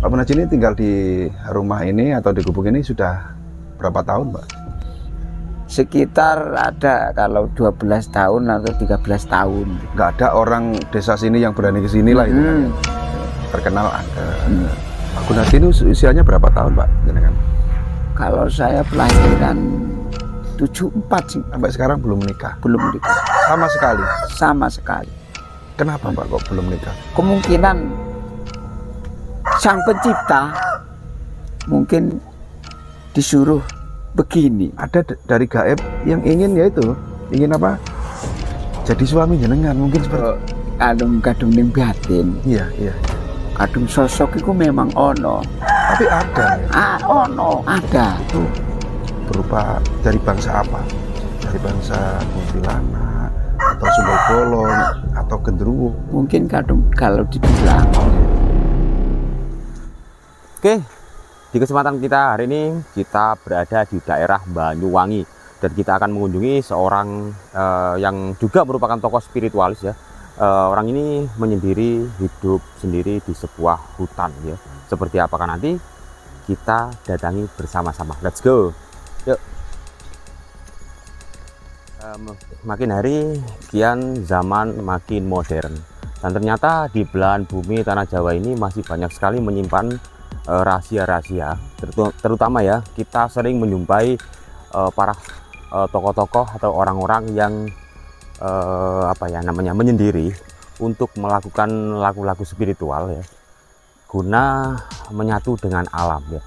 Pak Munaji ini tinggal di rumah ini atau di gubuk ini sudah berapa tahun, Pak? Sekitar ada kalau 12 tahun atau 13 tahun. Nggak ada orang desa sini yang berani ke sini lah itu kan ya. Terkenal ada. Pak Gunardi ini usianya berapa tahun, Pak? Jenengan? Kalau saya kelahiran 74 sih. Sampai sekarang belum menikah? Belum menikah. Sama sekali? Sama sekali. Kenapa, Pak, kok belum menikah? Kemungkinan Sang Pencipta mungkin disuruh begini. Ada dari gaib yang ingin yaitu ingin apa? Jadi suami jenengan mungkin seperti Kadung ning batin. Iya. Kadung sosok itu memang ono. Tapi ada. Ono, ada. Itu berupa dari bangsa apa? Dari bangsa kuntilanak atau sundel bolong atau genderuwo? Mungkin kadung kalau dibilang. Oke, di kesempatan kita hari ini kita berada di daerah Banyuwangi dan kita akan mengunjungi seorang yang juga merupakan tokoh spiritualis ya. Orang ini menyendiri, hidup sendiri di sebuah hutan ya. Seperti apakah nanti kita datangi bersama-sama. Let's go. Yuk. Makin hari kian zaman makin modern dan ternyata di belahan bumi tanah Jawa ini masih banyak sekali menyimpan rahasia-rahasia, terutama ya kita sering menjumpai para tokoh-tokoh atau orang-orang yang menyendiri untuk melakukan laku-laku spiritual ya, guna menyatu dengan alam ya.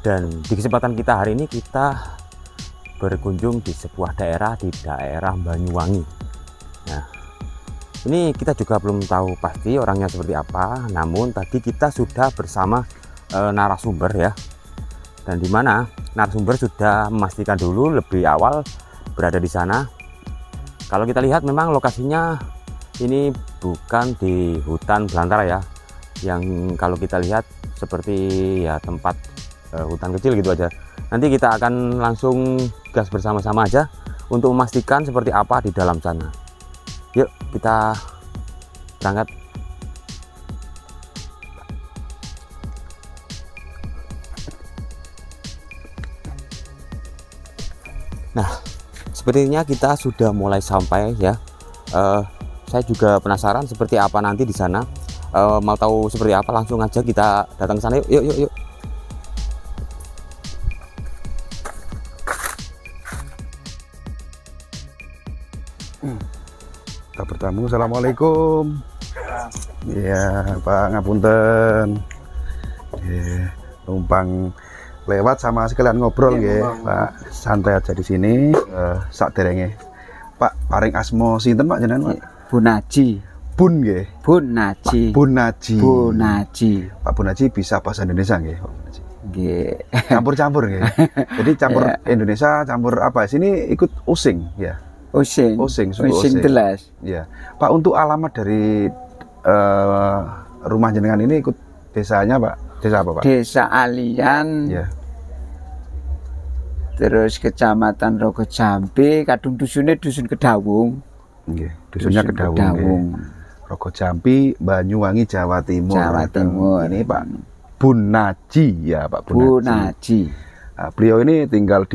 Dan di kesempatan kita hari ini kita berkunjung di sebuah daerah di daerah Banyuwangi. Nah, ini kita juga belum tahu pasti orangnya seperti apa, namun tadi kita sudah bersama narasumber ya, dan di mana narasumber sudah memastikan dulu lebih awal berada di sana. Kalau kita lihat memang lokasinya ini bukan di hutan belantara ya, yang kalau kita lihat seperti ya tempat hutan kecil gitu aja. Nanti kita akan langsung gas bersama-sama aja untuk memastikan seperti apa di dalam sana. Yuk kita berangkat. Nah, sepertinya kita sudah mulai sampai ya. Saya juga penasaran seperti apa nanti di sana. Mau tahu seperti apa, langsung aja kita datang ke sana. Yuk. Kita bertamu. Assalamualaikum. Iya, Pak, ngapunten. Numpang lewat sama sekalian ngobrol nggih, Pak. Santai aja di sini. Sakderenge Pak paring asma sinten Pak jenengan, Pak? Bunaji. Bun nggih. Bunaji. Bunaji. Bunaji. Pak Bunaji bisa bahasa Indonesia nggih, Pak Bunaji? Nggih. Campur-campur nggih. Jadi campur Indonesia, campur apa? Sini ikut using ya. Using telas. Ya, Pak, untuk alamat dari rumah jenengan ini ikut desanya, Pak? Desa apa, Pak? Desa Alian. Ya. Terus Kecamatan Rogojambi, kadung dusunnya dusun Kedawung. Nggih, dusunnya Kedawung. Rogojambi, Banyuwangi, Jawa Timur. Jawa Timur. Ini Pak Bunaji ya, Pak Bunaji. Bunaji. Nah, beliau ini tinggal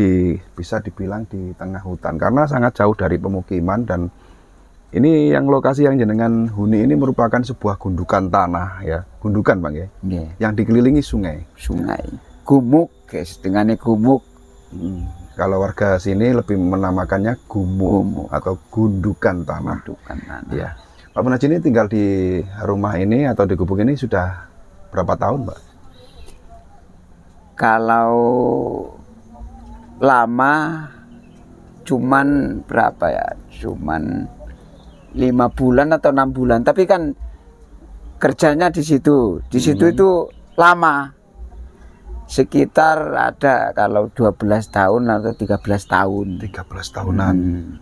bisa dibilang di tengah hutan karena sangat jauh dari pemukiman, dan ini yang lokasi yang jenengan huni ini merupakan sebuah gundukan tanah ya, gundukan Bang ya, yang dikelilingi sungai. Gumuk, guys, dengannya gumuk. Kalau warga sini lebih menamakannya gumuk atau gundukan tanah. Ya, Pak Munaji ini tinggal di rumah ini atau di gubuk ini sudah berapa tahun, Pak? Kalau lama cuman berapa ya? Cuman 5 bulan atau 6 bulan. Tapi kan kerjanya di situ. Di situ itu lama. Sekitar ada kalau 12 tahun atau 13 tahun. 13 tahunan.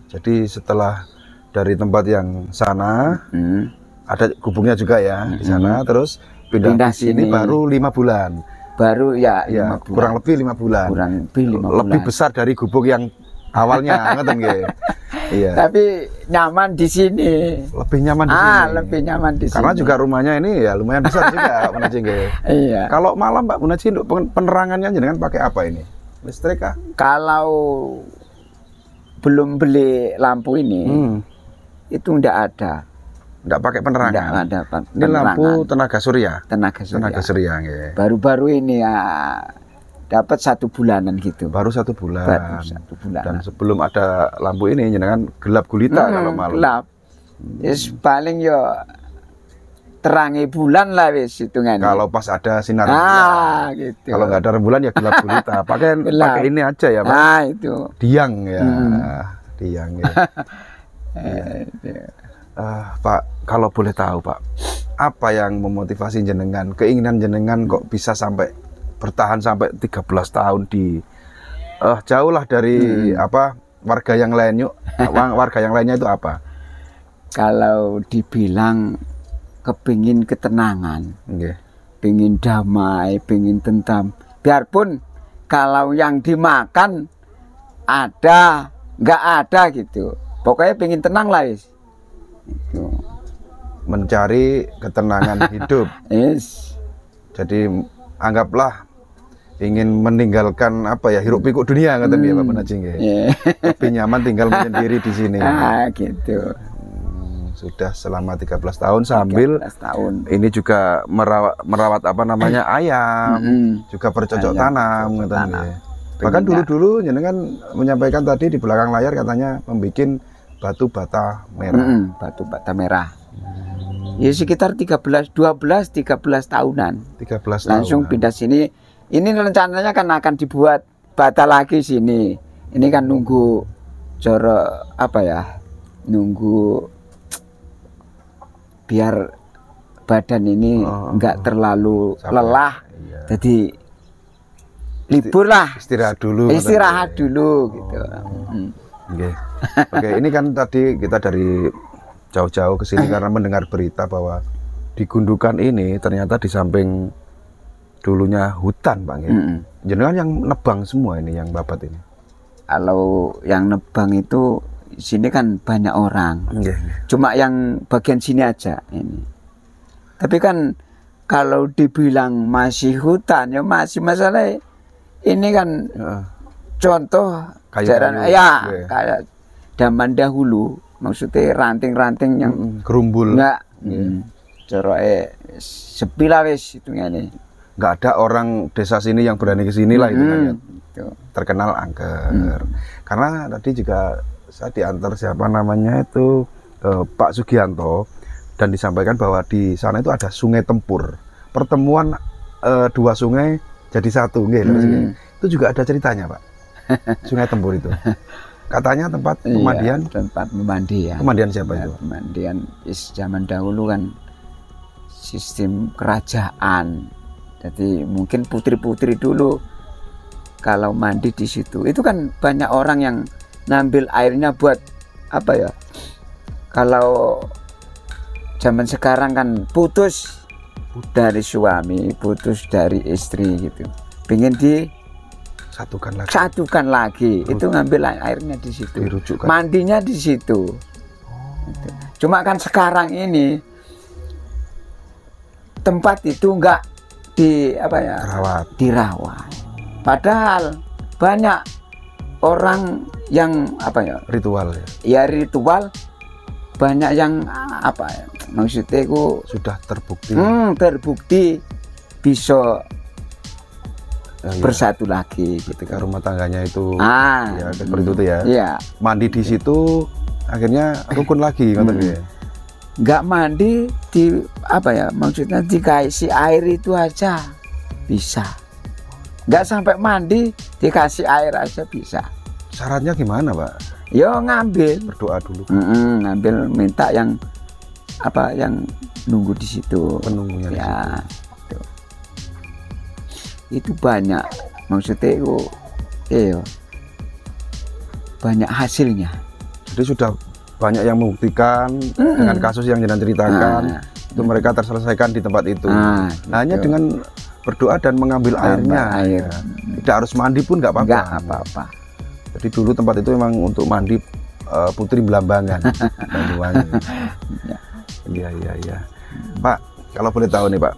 Jadi setelah dari tempat yang sana ada gubuknya juga ya di sana, terus pindah ke sini baru 5 bulan. Baru ya, 5 bulan. Kurang lebih 5 bulan. Kurang lebih 5 bulan. Lebih besar dari gubuk yang Awalnya ngoten nggih. Iya. Tapi nyaman di sini. Lebih nyaman di sini. Lebih nyaman di Karena sini. juga rumahnya ini ya lumayan besar juga Pak Munaji nggih. Iya. Kalau malam Pak Munaji untuk penerangannya jenengan pakai apa ini? Listrik kah? Kalau belum beli lampu ini, itu ndak ada. Nggak pakai penerangan. Ndak ada Ini lampu tenaga surya. tenaga surya. Tenaga surya nggih. Baru-baru ini ya dapat 1 bulanan gitu. Baru 1 bulan. Baru 1 bulan. Dan sebelum ada lampu ini jenengan gelap gulita kalau malam. Gelap. Yes, paling yo terangi bulan lah wis hitungannya. Kalau pas ada sinar bulan. Gitu. Kalau nggak ada rembulan ya gelap gulita. Pakai ini aja ya Pak. Itu. Diang ya. Diang ya. Pak, kalau boleh tahu Pak, apa yang memotivasi jenengan, keinginan jenengan kok bisa sampai bertahan sampai 13 tahun di jauh lah dari warga yang lain yuk. Warga yang lainnya itu apa? Kalau dibilang kepingin ketenangan, pingin damai, pingin tentram. Biarpun kalau yang dimakan ada, nggak ada gitu. Pokoknya pingin tenang lah Itu. Mencari ketenangan hidup. Yes. Jadi anggaplah ingin meninggalkan hiruk pikuk dunia kata ya Pak Munaji nggih. Lebih nyaman tinggal menyendiri di sini. Gitu. Sudah selama 13 tahun sambil 13 tahun. Ini juga merawat ayam, juga bercocok tanam katanya. Bahkan dulu jenengan menyampaikan tadi di belakang layar katanya membuat batu bata merah. Batu bata merah. Ya sekitar 13 tahunan. 13 tahun. Langsung pindah sini. Ini rencananya kan akan dibuat bata lagi sini. Ini kan nunggu nunggu biar badan ini enggak terlalu lelah. Iya. Jadi libur lah. Istirahat dulu gitu. Oke, ini kan tadi kita dari jauh-jauh ke sini karena mendengar berita bahwa di Gundukan ini ternyata di samping dulunya hutan, Bang. Jenengan yang nebang semua ini, yang babat ini. Kalau yang nebang itu sini kan banyak orang. Cuma yang bagian sini aja ini. Tapi kan kalau dibilang masih hutan ya masih masalah ini kan contoh kayak zaman dahulu, maksudnya ranting-ranting yang gerumbul. Enggak. Sepi lah wis hitungane. Nggak ada orang desa sini yang berani ke sini lah itu terkenal angker. Karena tadi juga saya diantar Pak Sugianto dan disampaikan bahwa di sana itu ada sungai tempur. Pertemuan 2 sungai jadi satu, itu juga ada ceritanya, Pak. Sungai tempur itu. Katanya tempat pemandian. Tempat pemandian. Pemandian siapa itu? Pemandian zaman dahulu kan sistem kerajaan. Jadi mungkin putri-putri dulu kalau mandi di situ. Itu kan banyak orang yang ngambil airnya buat kalau zaman sekarang kan putus dari suami, putus dari istri gitu. Pengen satukan lagi. Itu ngambil airnya di situ. Dirujukkan. Mandinya di situ. Cuma kan sekarang ini tempat itu enggak dirawat. Padahal banyak orang yang ritual ritual banyak yang maksudnya itu sudah terbukti bisa bersatu lagi gitu kan. Rumah tangganya itu seperti itu ya. Mandi di situ akhirnya rukun lagi nggak mandi di maksudnya dikasih air itu aja bisa. Nggak sampai mandi dikasih air aja bisa. Syaratnya gimana, Pak? Yo ngambil, berdoa dulu. Ngambil minta yang yang nunggu di situ. Penunggunya di situ. Itu banyak, maksudnya itu banyak hasilnya. Jadi sudah banyak yang membuktikan dengan kasus yang jenengan ceritakan itu mereka terselesaikan di tempat itu. Hanya dengan berdoa dan mengambil airnya. Tidak harus mandi pun nggak apa-apa. Jadi dulu tempat itu memang untuk mandi putri Belambangan, Banyuwangi. Iya, iya, iya. Pak, kalau boleh tahu nih Pak,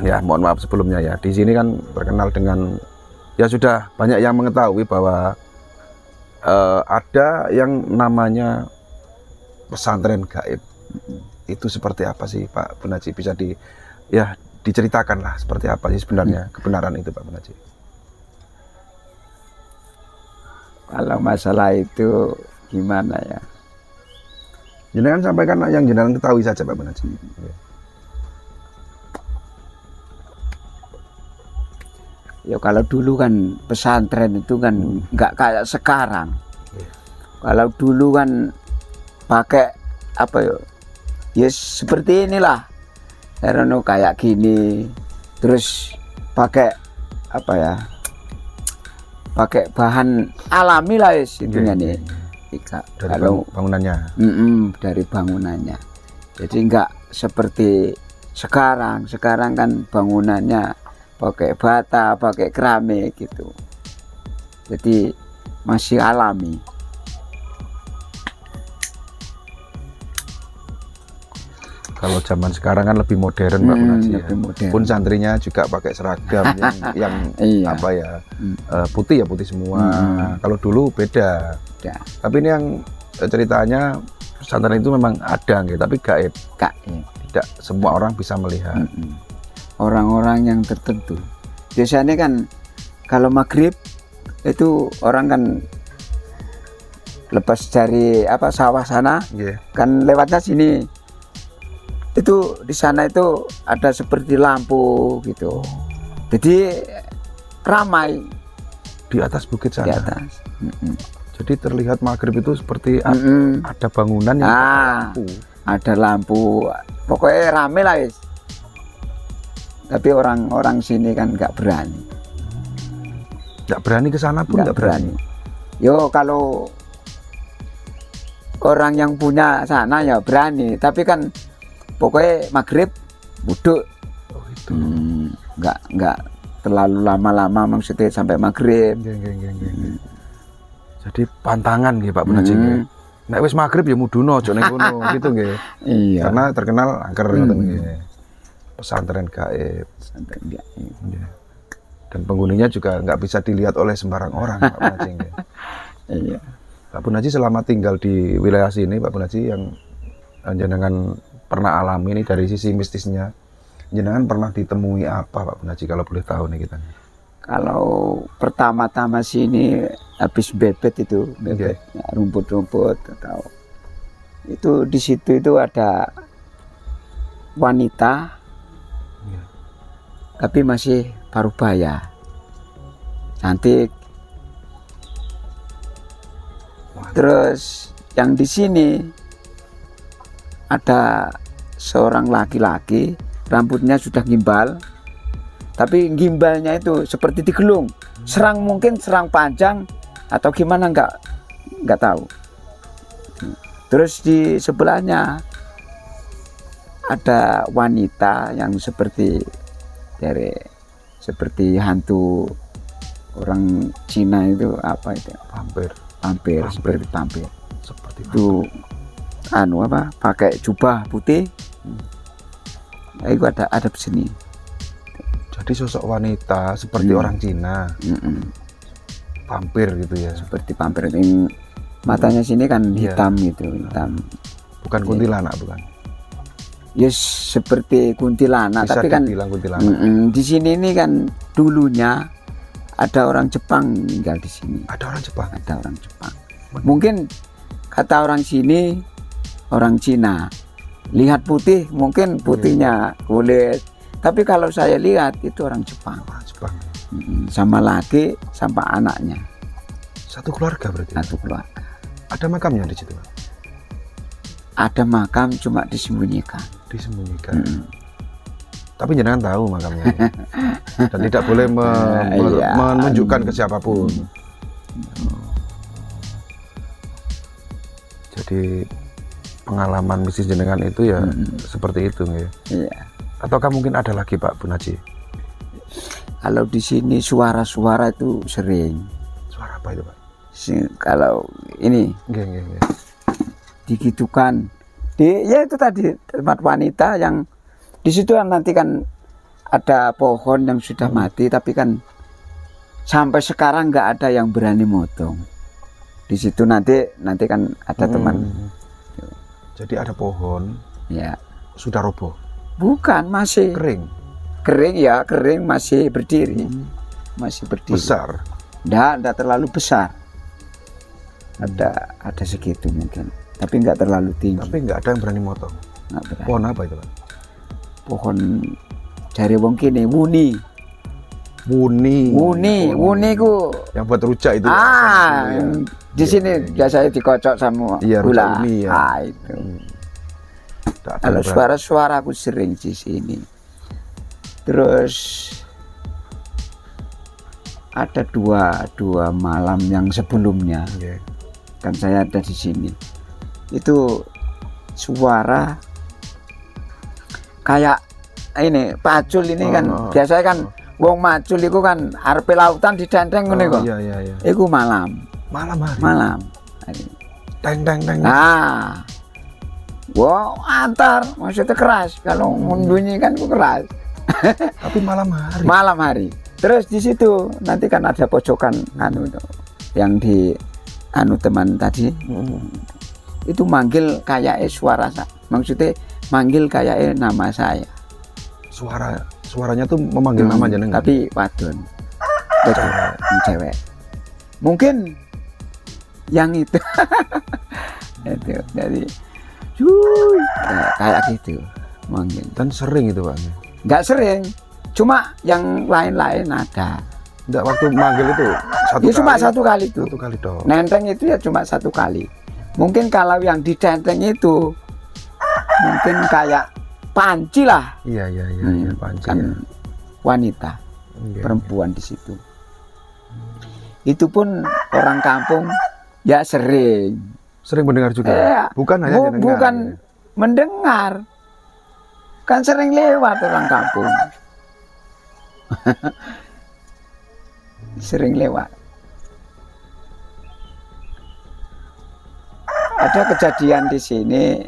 ya mohon maaf sebelumnya ya. Di sini kan terkenal dengan, ya sudah banyak yang mengetahui bahwa ada yang namanya pesantren gaib. Itu seperti apa sih Pak Bonaji? Bisa diceritakan lah seperti apa sih sebenarnya kebenaran itu Pak Bonaji? Kalau masalah itu gimana ya? Jenengan sampaikan yang jenengan ketahui saja Pak Bonaji. Ya kalau dulu kan pesantren itu kan nggak kayak sekarang. Kalau dulu kan pakai apa ya? Ya seperti inilah. Karena kayak gini. Terus pakai apa ya? Pakai bahan alami lah itunya nih. Dari Kalau bangunannya. dari bangunannya. Jadi nggak seperti sekarang. Sekarang kan bangunannya pakai bata, pakai keramik gitu. Jadi masih alami. Kalau zaman sekarang kan lebih modern Pak Bonaji ya. Modern. Pun santrinya juga pakai seragam yang Iya. apa ya, putih ya, putih semua. Kalau dulu beda. Ya. Tapi ini yang ceritanya pesantren itu memang ada gitu, tapi gaib. Tidak semua orang bisa melihat. Orang-orang yang tertentu. Biasanya kan kalau maghrib itu orang kan lepas dari apa sawah sana, kan lewatnya sini. Itu di sana itu ada seperti lampu gitu. Jadi ramai Di atas bukit sana. di atas. Jadi terlihat maghrib itu seperti ada bangunan yang lampu. Ada lampu. Pokoknya rame lah guys. Tapi orang-orang sini kan nggak berani. Nggak berani ke sana pun nggak berani. Yo kalau orang yang punya sana ya berani. Tapi kan pokoknya maghrib duduk. Oh itu. Nggak terlalu lama-lama maksudnya sampai maghrib. Jadi pantangan gitu Pak Bonaji. Nek wis maghrib ya muduno aja ning kono gitu nggih. Iya. Karena terkenal angker ngoten nggih. Pesantren gaib. Nggih. Dan penghuninya juga nggak bisa dilihat oleh sembarang orang Pak Bonaji nggih. Iya. Pak Bonaji selama tinggal di wilayah sini Pak Bonaji yang jenengan pernah alami ini dari sisi mistisnya, jenengan pernah ditemui apa Pak Bonaji kalau boleh tahu nih kita? Kalau pertama-tama sini habis bebet itu, bebet rumput-rumput atau itu di situ itu ada wanita, tapi masih parubaya, cantik. Terus yang di sini ada seorang laki-laki, rambutnya sudah gimbal, tapi gimbalnya itu seperti digelung, mungkin serang panjang atau gimana nggak tahu. Terus di sebelahnya ada wanita yang seperti hantu orang Cina itu apa itu? Vampir. Seperti vampir. Seperti itu pakai jubah putih. Itu ada di sini. Jadi sosok wanita seperti orang Cina. Vampir gitu ya. Seperti vampir. Yang matanya sini kan hitam gitu, hitam. Bukan kuntilanak, bukan. Ya seperti kuntilanak, bisa tapi kan kuntilanak. Di sini ini kan dulunya ada orang Jepang tinggal di sini. Ada orang Jepang. Ada orang Jepang. Mungkin kata orang sini orang Cina. Lihat putih, mungkin putihnya kulit. Tapi kalau saya lihat itu orang Jepang. Orang Jepang. Sama laki, sama anaknya. Satu keluarga berarti. Satu keluarga. Ada makamnya di situ. Ada makam cuma disembunyikan. Disembunyikan. Tapi jangan tahu makamnya. Dan tidak boleh menunjukkan ke siapapun. Jadi pengalaman mistis jenengan itu ya seperti itu ya. Iya. Ataukah mungkin ada lagi Pak Bonaji? Kalau di sini suara-suara itu sering. Suara apa itu Pak? Kalau ini Nggih. digitukan ya itu tadi tempat wanita yang di situ nanti kan ada pohon yang sudah mati, tapi kan sampai sekarang nggak ada yang berani motong. Di situ nanti kan ada teman. Jadi ada pohon Ya, sudah roboh, bukan, masih kering, ya, kering masih berdiri. Masih berdiri. besar. Nggak terlalu besar. Ada segitu mungkin, tapi nggak terlalu tinggi. Tapi nggak ada yang berani motong. Nggak berani. Pohon apa itu, Pak? Pohon dari wong kene wuni ku yang buat rujak itu. di sini biasanya dikocok sama gula. Uni, ya. Itu. Kalau suara aku sering di sini. Terus ada dua malam yang sebelumnya, kan saya ada di sini. Itu suara kayak ini pacul ini kan biasanya kan wong macul itu kan arepe lautan didenteng ngene kok. Iya. Iku malam hari. Teng. Nah. Wow, antar maksudnya keras. Kalau membunyi kan keras. Tapi malam hari. Terus di situ nanti kan ada pojokan yang di teman tadi. Itu manggil kayak suara, maksudnya manggil kayak nama saya. Suaranya tuh memanggil nama jenengan. Tapi wadon. Cewek. Mungkin yang itu. Itu dari kayak gitu manggil. Dan sering itu, Pak? Nggak sering, cuma yang lain-lain ada. Nggak, waktu manggil itu cuma satu kali itu. Satu kali dong. Nenteng itu ya cuma satu kali. Mungkin kalau yang didenteng itu mungkin kayak panci lah. Iya, panci. Kan wanita, perempuan di situ. Itu pun orang kampung ya sering mendengar juga. Bukan hanya mendengar. Bukan mendengar. Kan sering lewat orang kampung. Sering lewat. Ada kejadian di sini,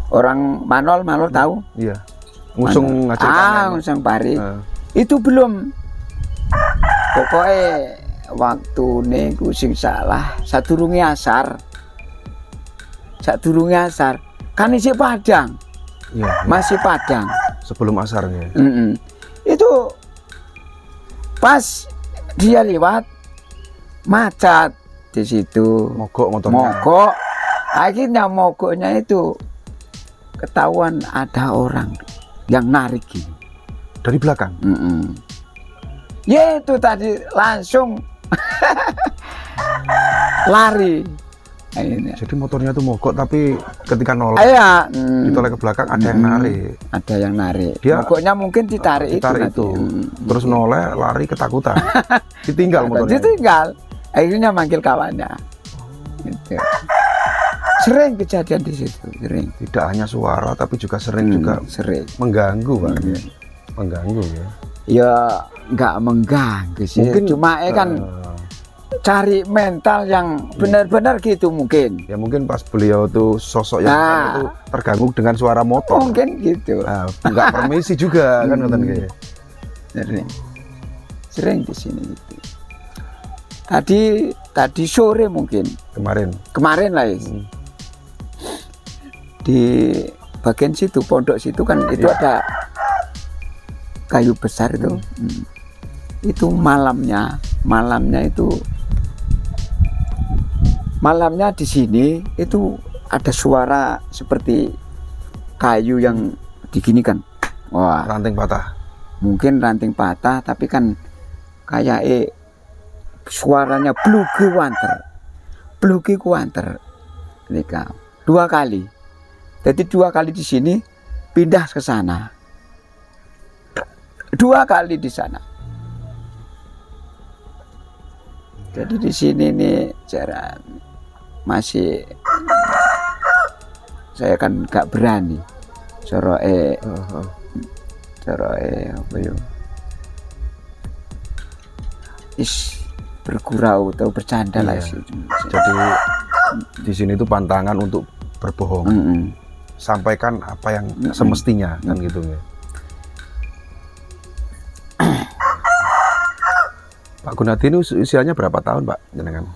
orang Manol tahu? Iya. Ngusung ngajak ngusung pari. Itu belum. Pokoknya waktu niku sing salah sadurunge asar. Kan isi padang. Iya. Masih padang. Sebelum asarnya. Itu pas dia lewat macet di situ. Mogok motornya. Akhirnya mogoknya itu ketahuan ada orang yang narik gini. Dari belakang. Ya itu tadi langsung lari. Jadi motornya tuh mogok, tapi ketika nolak ditolak ke belakang ada yang narik. Ada yang narik. Dia mogoknya mungkin ditarik itu. Terus noleh, lari ketakutan. Ditinggal motornya. Ditinggal. Akhirnya manggil kawannya. Gitu. Sering kejadian di situ, sering. Tidak hanya suara, tapi juga sering mengganggu, Pak. Mengganggu ya. Ya nggak mengganggu sih. Mungkin cuma kan cari mental yang benar-benar gitu mungkin. Ya mungkin pas beliau tuh sosok yang itu terganggu dengan suara motor. Mungkin gitu. Nggak permisi juga kan ngoten nggih. Sering di sini gitu. Tadi sore mungkin. Kemarin lah ya. Di bagian situ pondok situ kan itu ada kayu besar itu. Itu malamnya di sini itu ada suara seperti kayu yang diginikan. Wah, ranting patah. Mungkin ranting patah, tapi kan kayak suaranya blugi kuanter. Nika 2 kali. Jadi 2 kali di sini, pindah ke sana. 2 kali di sana. Jadi di sini nih cara masih saya kan gak berani. Coroe apa yo? bergurau atau bercanda lah Iya. sih. Jadi di sini tuh pantangan untuk berbohong. Sampaikan apa yang semestinya kan gitu ya. Pak Gunadi ini usianya berapa tahun, Pak, jenengan?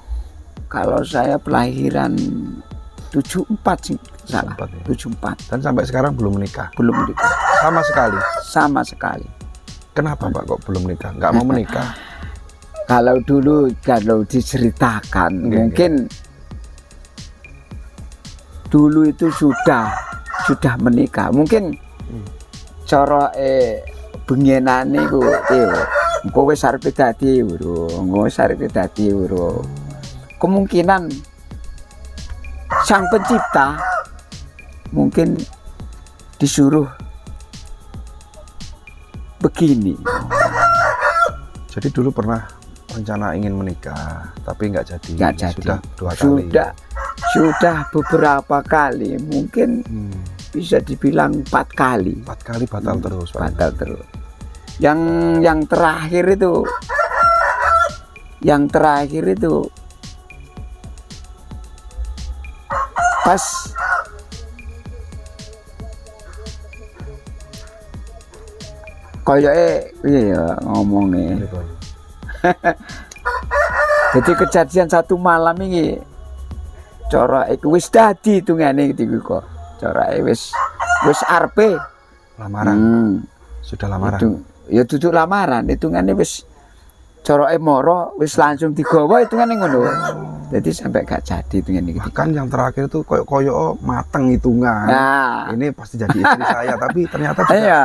Kalau saya kelahiran 74 sih, salah. 74 ya. 74 Dan sampai sekarang belum menikah. belum menikah Sama sekali. sama sekali. Kenapa, Pak, kok belum menikah? Nggak mau menikah? Kalau diceritakan Nggih, mungkin dulu itu sudah menikah. Mungkin cara bengenane ku engko wis arep dadi urung. Kemungkinan sang pencipta mungkin disuruh begini. Jadi dulu pernah rencana ingin menikah, tapi nggak jadi. Nggak jadi. Sudah 2 kali. Sudah beberapa kali, mungkin bisa dibilang 4 kali. 4 kali batal terus, Pak. Batal terus. Yang terakhir itu pas koyoke piye ya ngomongnya. Ini, Pak. Jadi kejadian satu malam ini cara iku wis dadi hitungane iki kok. Cara wis arepe Lamaran. Sudah lamaran. Itu, ya duduk lamaran, hitungane wis cara moro wis langsung digawa hitungane ngono. Jadi sampai gak jadi hitungane iki. Bahkan yang terakhir itu koyo mateng hitungan. Nah, Ini pasti jadi istri saya, tapi ternyata juga iya,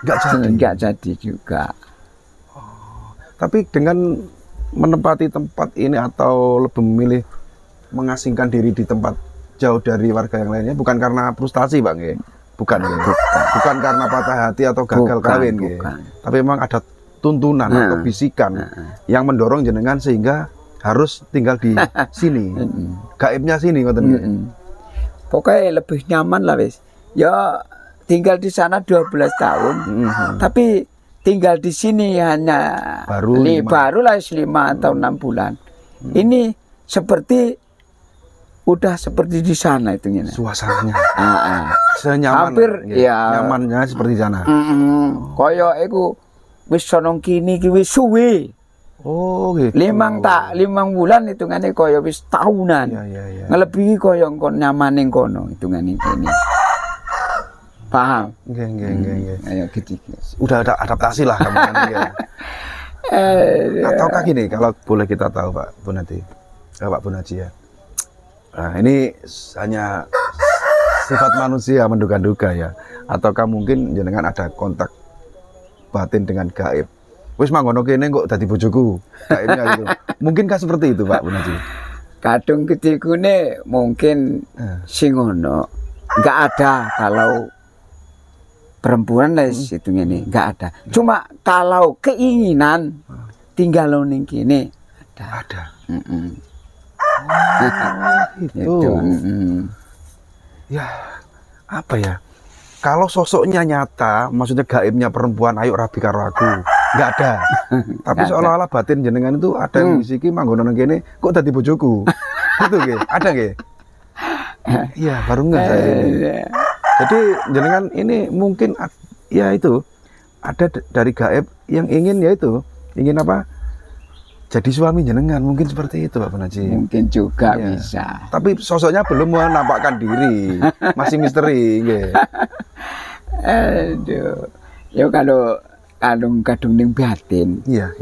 nggak jadi. enggak jadi juga. Tapi dengan menempati tempat ini atau lebih memilih mengasingkan diri di tempat jauh dari warga yang lainnya, bukan karena frustasi, Bang, nggih. Bukan, nggih. Bukan karena patah hati atau gagal kawin, nggih. Tapi memang ada tuntunan atau bisikan yang mendorong jenengan sehingga harus tinggal di sini. Gaibnya sini, ngoten nggih. Pokoknya lebih nyaman lah wis. Ya tinggal di sana 12 tahun. Tapi tinggal di sini hanya barulah 5 atau 6 bulan. Ini udah seperti di sana itu nih. Suasananya senyaman, hampir ya nyamannya seperti di sana. Koyo iku wis sono kini ki wis suwe. Oh gitu. 5 bulan hitungane koyo wis tahunan. Iya. Ngelebihi koyo kon nyaman ning kono hitungane kene. Paham? Nggih. Ayo gitu. Udah ada adaptasi lah kamu nanti ya. Ataukah gini, kalau boleh kita tahu, Pak Bunadi, Pak Bunaji ya. Nah, ini hanya sifat manusia menduga-duga ya. Ataukah mungkin jenengan ada kontak batin dengan gaib? Wis manggono kene kok dadi bojoku. Gaibnya gitu. Mungkinkah seperti itu, Pak Bunaji? Kadung ketikune mungkin sing ngono. Enggak ada kalau perempuan lah itu ini nggak ada. Cuma kalau keinginan tinggal ning kene ada. Itu. Ya, apa ya? Kalau sosoknya nyata, maksudnya gaibnya perempuan, ayo rabi karo aku, nggak ada. Tapi seolah-olah batin jenengan itu ada yang bisiki manggono nang kene, kok dadi bojoku. Gitu nggih? Ada nggih? Iya, baru nggak saya ini. Jadi jenengan ini mungkin ya itu ada dari gaib yang ingin ingin apa? Jadi suami jenengan, mungkin seperti itu, Pak Bunaji. Mungkin juga bisa. Tapi sosoknya belum menampakkan diri, masih misteri, nggih. Aduh. Ya kalau kadung ning batin. Iya.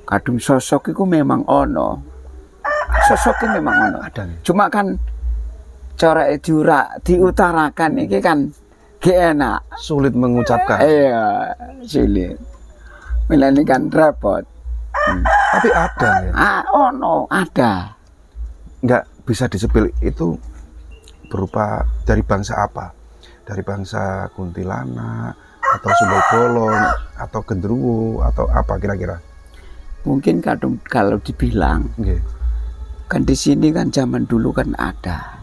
Kadung sosok itu memang ono. Sosoknya memang ono. Ada. Cuma kan cara diutarakan ini kan gak enak, sulit mengucapkan. Iya, sulit. Ini kan repot. Tapi ada ya? Ada. Nggak bisa disebut itu berupa dari bangsa apa? Dari bangsa kuntilanak atau sundel bolong atau gendruwo atau apa kira-kira? Mungkin kalau dibilang, kan di sini kan zaman dulu kan ada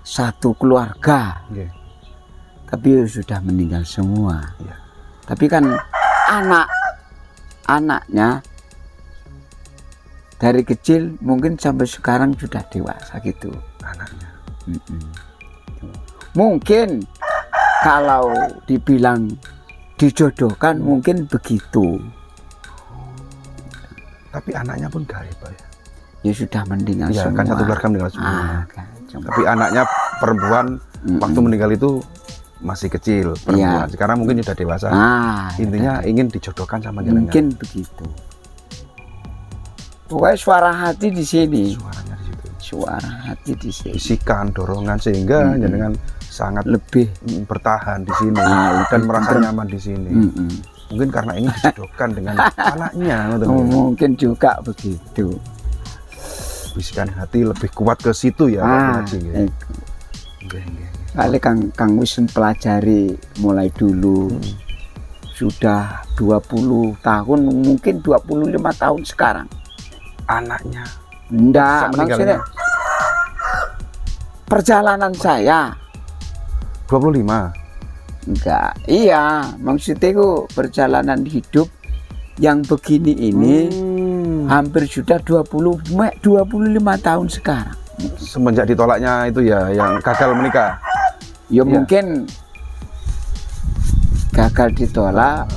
satu keluarga, tapi sudah meninggal semua. Tapi kan anaknya dari kecil mungkin sampai sekarang sudah dewasa gitu anaknya. Mungkin kalau dibilang dijodohkan mungkin begitu. Tapi anaknya pun gaib Pak ya. Ya sudah meninggal Iya semua. kan satu keluarga meninggal semua. Kan, Tapi anaknya perempuan waktu meninggal itu masih kecil perempuan. Iya. Sekarang mungkin sudah dewasa. Intinya ingin dijodohkan sama jenengan. mungkin begitu. Pokoknya suara hati di sini. Suaranya di situ. Suara hati di sini. Bisikan, dorongan sehingga jenengan sangat Lebih. bertahan di sini Nah, dan itu merasa bener. nyaman di sini. Mungkin karena ingin dijodohkan dengan anaknya. Mungkin juga begitu. Bisikan hati lebih kuat ke situ ya Pak Haji. Itu. Kali Kang Wisn pelajari mulai dulu. Sudah 20 tahun, mungkin 25 tahun sekarang. Anaknya Enggak, bisa meninggalnya. maksudnya perjalanan saya 25. enggak, iya maksudnya itu perjalanan hidup yang begini ini hampir sudah 25 tahun sekarang. Semenjak ditolaknya itu ya yang gagal menikah. Ya Iya. mungkin gagal ditolak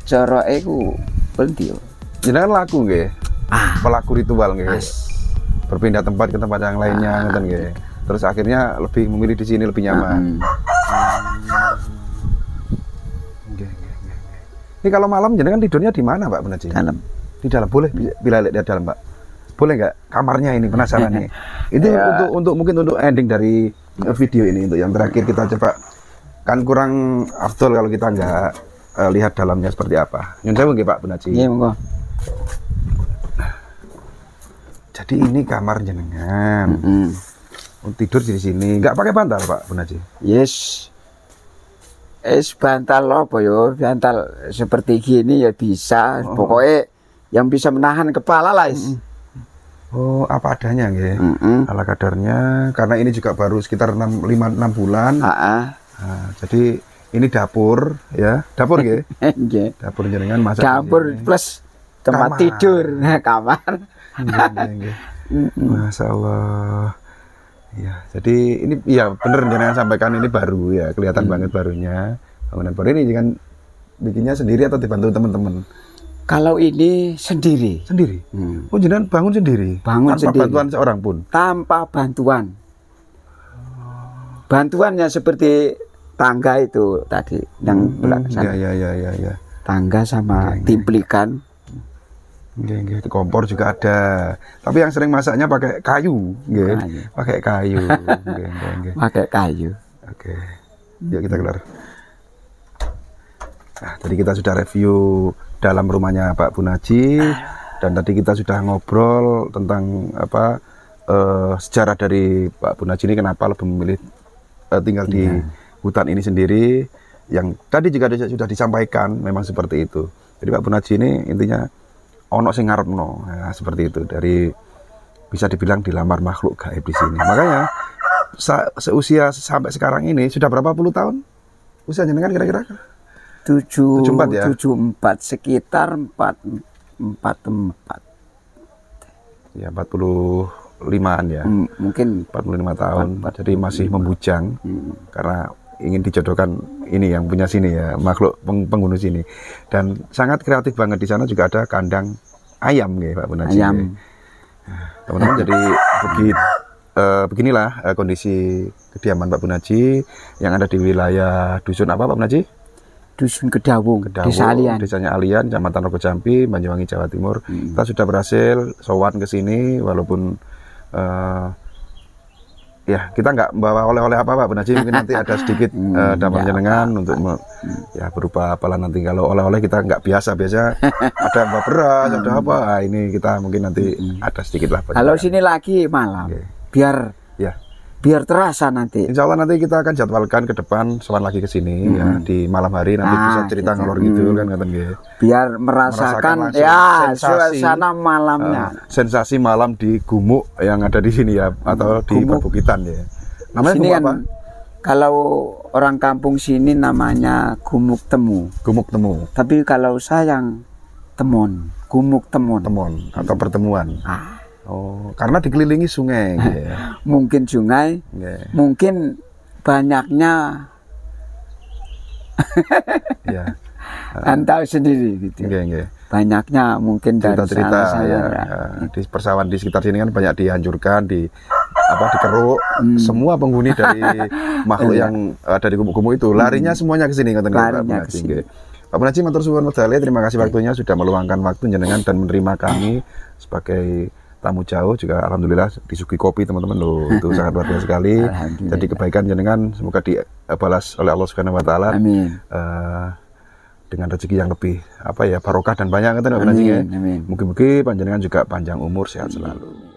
cara iku penting. Jenengan laku nggih? Pelaku ritual nggih. As. Berpindah tempat ke tempat yang lainnya ngoten nggih. Terus akhirnya lebih memilih di sini lebih nyaman. Nggih, nggih, nggih. Ini kalau malam jenengan tidurnya di mana Pak Punaji? Dalam. Di dalam boleh bila lihat di dalam Pak. Boleh nggak kamarnya ini penasaran nih. Itu Ya. untuk mungkin untuk ending dari video ini untuk yang terakhir kita coba kan kurang afdol kalau kita nggak lihat dalamnya seperti apa. Nyun sewu nggih Pak Punaji. Iya monggo. Jadi ini kamar jenengan. Tidur di sini, nggak pakai bantal Pak Punaji. Yes. Bantal apa yo? Bantal seperti gini ya bisa. Pokoknya yang bisa menahan kepala lah. Oh, apa adanya nggih. Ala kadarnya karena ini juga baru sekitar 6 bulan. Nah, jadi ini dapur ya. Dapur nggih. Nggih. Dapur jenengan masak. Dapur di sini. plus tempat Kamar. tidur. Nah, kamar. Nggih, nggih, nggih. Masya Allah. Ya, jadi ini ya bener jenengan sampaikan ini baru ya, kelihatan banget barunya. Bangunan baru ini jangan bikinnya sendiri atau dibantu teman-teman? Kalau ini sendiri. Sendiri. Oh, jenengan bangun sendiri. Bangun tanpa sendiri. bantuan seorang pun. Tanpa bantuan. Bantuannya seperti tangga itu tadi yang belakang. Ya. Tangga sama Oke, timplikan. Nggih, kompor juga ada. Tapi yang sering masaknya pakai kayu, nggih. Kayu. Pakai kayu. Nggih. Pakai kayu. Oke. Yuk kita keluar. Nah, tadi kita sudah review dalam rumahnya Pak Punaji dan tadi kita sudah ngobrol tentang apa sejarah dari Pak Punaji ini kenapa lebih memilih tinggal di hutan ini sendiri. Yang tadi juga sudah disampaikan memang seperti itu. Jadi Pak Punaji ini intinya ono sing ngarepno, ya, seperti itu. Dari bisa dibilang dilamar makhluk gaib di sini. Makanya seusia sampai sekarang ini sudah berapa puluh tahun usia jenengan kira-kira? 74 ya? 74 sekitar 44. Ya 45-an ya. Mungkin 45 tahun. Jadi masih membujang karena ingin dijodohkan ini yang punya sini ya, makhluk penghuni sini. Dan sangat kreatif banget di sana juga ada kandang ayam nih Pak Punaji. ayam. Teman-teman jadi beginilah kondisi kediaman Pak Punaji yang ada di wilayah dusun apa Pak Punaji? Dusun Kedawung, Desa Alian. Desanya Alian, Kecamatan Rogo Jampi, Banyuwangi, Jawa Timur. Kita sudah berhasil sowan ke sini walaupun ya kita nggak membawa oleh-oleh apa Pak Punaji, mungkin nanti ada sedikit damai jenengan untuk ya berupa apalah nanti. Kalau oleh-oleh kita nggak biasa ada apa beras, ada apa, nah, ini kita mungkin nanti ada sedikit lah. Kalau sini lagi malam, biar terasa nanti. Insya Allah nanti kita akan jadwalkan ke depan sowan lagi ke sini ya di malam hari nanti bisa cerita ngalor gitu kan ngaten nggih. Biar merasakan ya suasana malamnya. Sensasi malam di gumuk yang ada di sini ya atau di perbukitan ya. Namanya Sini gumuk kan, apa? kalau orang kampung sini namanya Gumuk Temu. Gumuk Temu. Tapi kalau saya yang temon, gumuk temon. Temon atau pertemuan. Ah, Oh, karena dikelilingi sungai. Nggih, ya. mungkin sungai, Nggih, mungkin banyaknya ya. Anda tahu sendiri gitu. Nggih, nggih. Banyaknya mungkin dari Cerita-cerita sana, ya, ya. di persawahan di sekitar sini kan banyak dihancurkan, dikeruk. Semua penghuni dari makhluk Iya. yang ada di gumuk-gumuk itu larinya semuanya ke sini, ngoten nggih, Pak Larinya Munaji, ke sini. nggih. Pak Munaji, matur suwun wedale, terima kasih waktunya sudah meluangkan waktu jenengan dan menerima kami sebagai tamu jauh, juga alhamdulillah disuguhi kopi teman-teman loh. Itu sangat luar biasa sekali. Alhamdulillah. Jadi kebaikan jenengan semoga dibalas oleh Allah Subhanahu wa taala. Amin. Dengan rezeki yang lebih barokah dan banyak, ngoten Pak Munaji, nggih. Amin. Mugi-mugi panjenengan juga panjang umur, sehat selalu.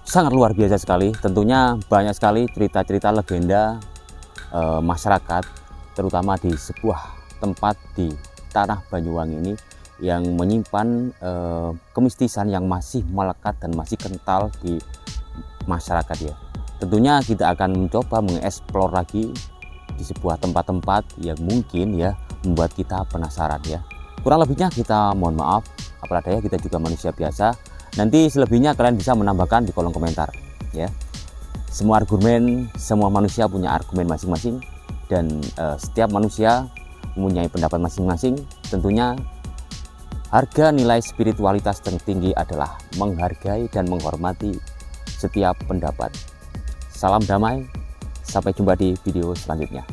Sangat luar biasa sekali, tentunya banyak sekali cerita-cerita legenda masyarakat, terutama di sebuah tempat di tanah Banyuwangi ini yang menyimpan kemistisan yang masih melekat dan masih kental di masyarakat ya. Tentunya kita akan mencoba mengeksplor lagi di sebuah tempat-tempat yang mungkin ya membuat kita penasaran ya. Kurang lebihnya kita mohon maaf, apa daya kita juga manusia biasa. Nanti selebihnya kalian bisa menambahkan di kolom komentar ya. Semua argumen, semua manusia punya argumen masing-masing, dan setiap manusia mempunyai pendapat masing-masing. Tentunya harga nilai spiritualitas tertinggi adalah menghargai dan menghormati setiap pendapat. Salam damai, sampai jumpa di video selanjutnya.